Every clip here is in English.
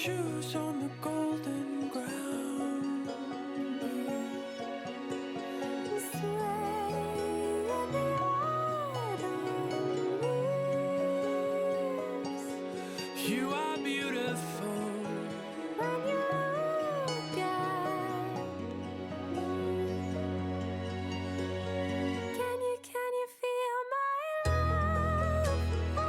shoes on the golden ground. Sway in the autumn leaves. You are beautiful When you look at me, can you feel my love? Oh,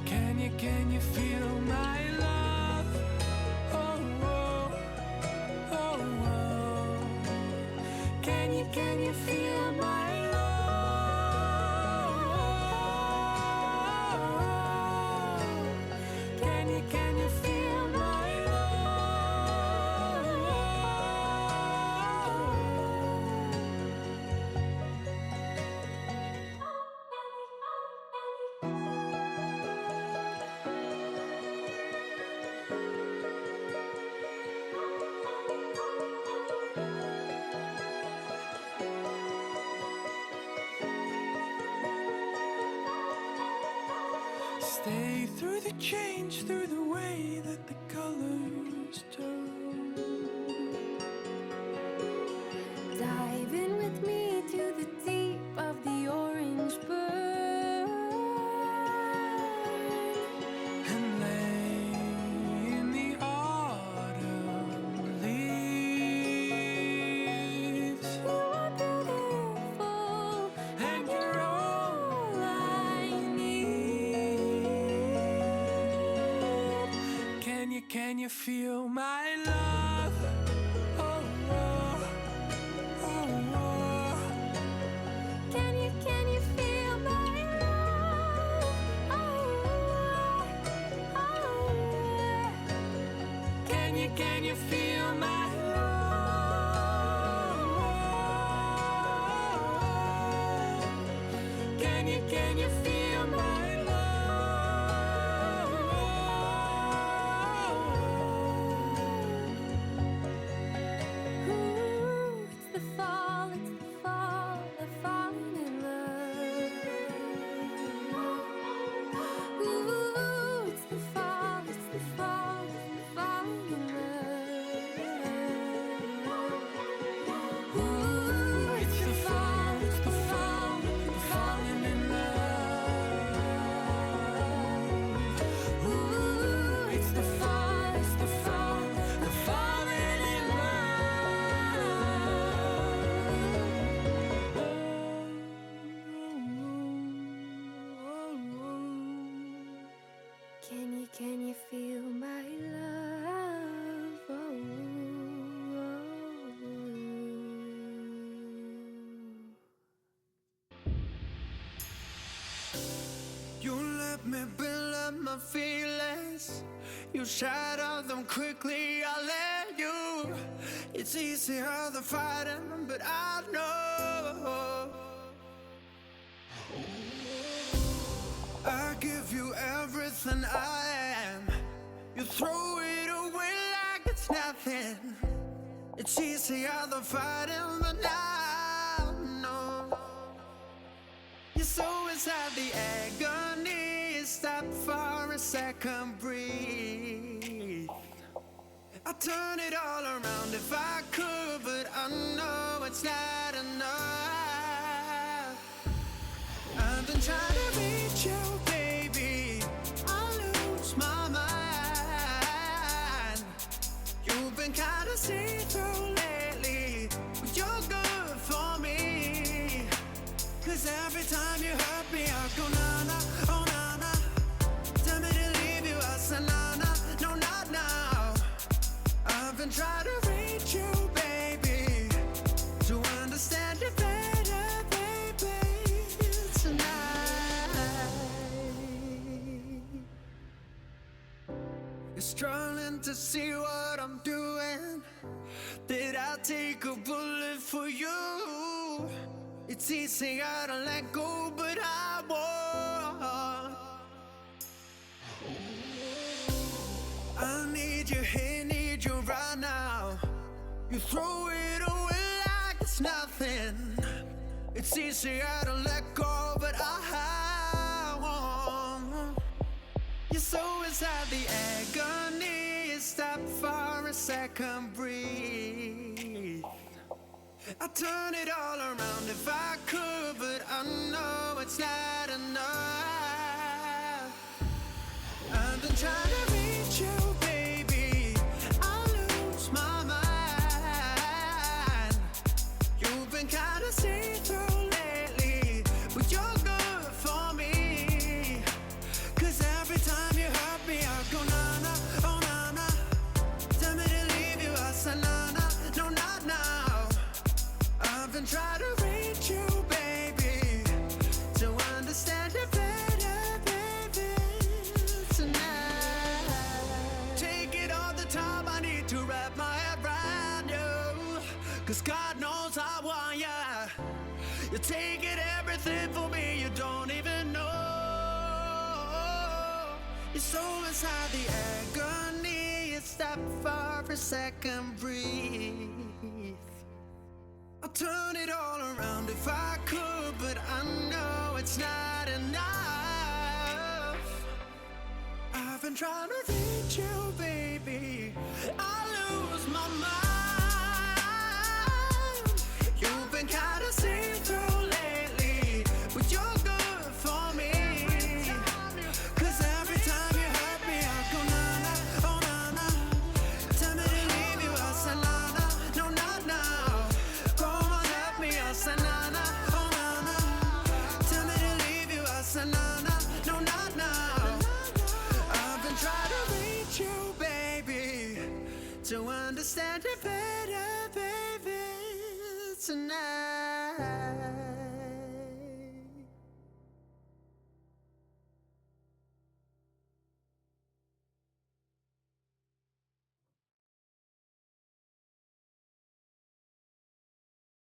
Can you feel my love? Oh, oh, oh, oh. Can you feel my love? Can you feel my Stay through the change, through the way that the colors turn. dive in with me to the deep of the orange burn. And lay in the autumn leaves. You are beautiful, And you're all all I need. Can you feel my love? Oh, oh, oh, oh. Can you feel my love? Oh, Can you feel my love? Can you feel my love? ooh, it's the fall, the falling in love. Ooh, it's the fall, the falling in love. Ooh, It's the fall, the falling in love. Ooh, it's the fall, the falling in love. Can you feel my love? Oh. You let me build up my feelings. You shatter them quickly, I let you. It's easier than fighting, but I know I give you everything I am. You throw it away like it's nothing. It's easier than fighting, but I know you're so inside the agony. Stop for a second, breathe. I'd turn it all around if I could, but I know it's not enough. I've been trying to reach you, baby. I lose my mind. You've been kinda see-through lately, but you're good for me. 'Cause every time you hurt me, I go na-na, oh na-na. Tell me to leave you, I say na-na, no not now. I've been trying to reach you, baby, to understand you better, baby, tonight. You're struggling to see what I'm doing. Did I take a bullet for you? It's easier to let go, but I won't. I need you here, need you right now. You throw it away like it's nothing. It's easier to let go, but I won't. inside the agony. Stop for a second, breathe. I turn it all around if I could, but I know it's not enough. I've been trying to reach you, baby. I lose my mind. You've been kinda see-through lately, but you're good for me. 'Cause every time you hurt me, I go na-na, oh na-na. Tell me to leave you, I say na-na, no not now. I've been trying to reach you, baby, to understand you better, baby, tonight. Take it all the time, I need to wrap my head around you. 'Cause God knows I want ya. You're taking everything for me, you don't even know. You're so inside the agony. You stop for a second, breathe. I'll turn it all around if I could, but I know it's not enough. I've been trying to reach you, baby. I lose my mind. You've been kinda see-through lately, but you're good for me. 'Cause every time you hurt me, I go na-na, oh na-na. Tell me to leave you, I say na-na, no not now. Come on, help me, I say na-na, oh na-na. Tell me to leave you, I say na-na, no not now. I've been trying to reach you, baby, to understand you better, baby, tonight.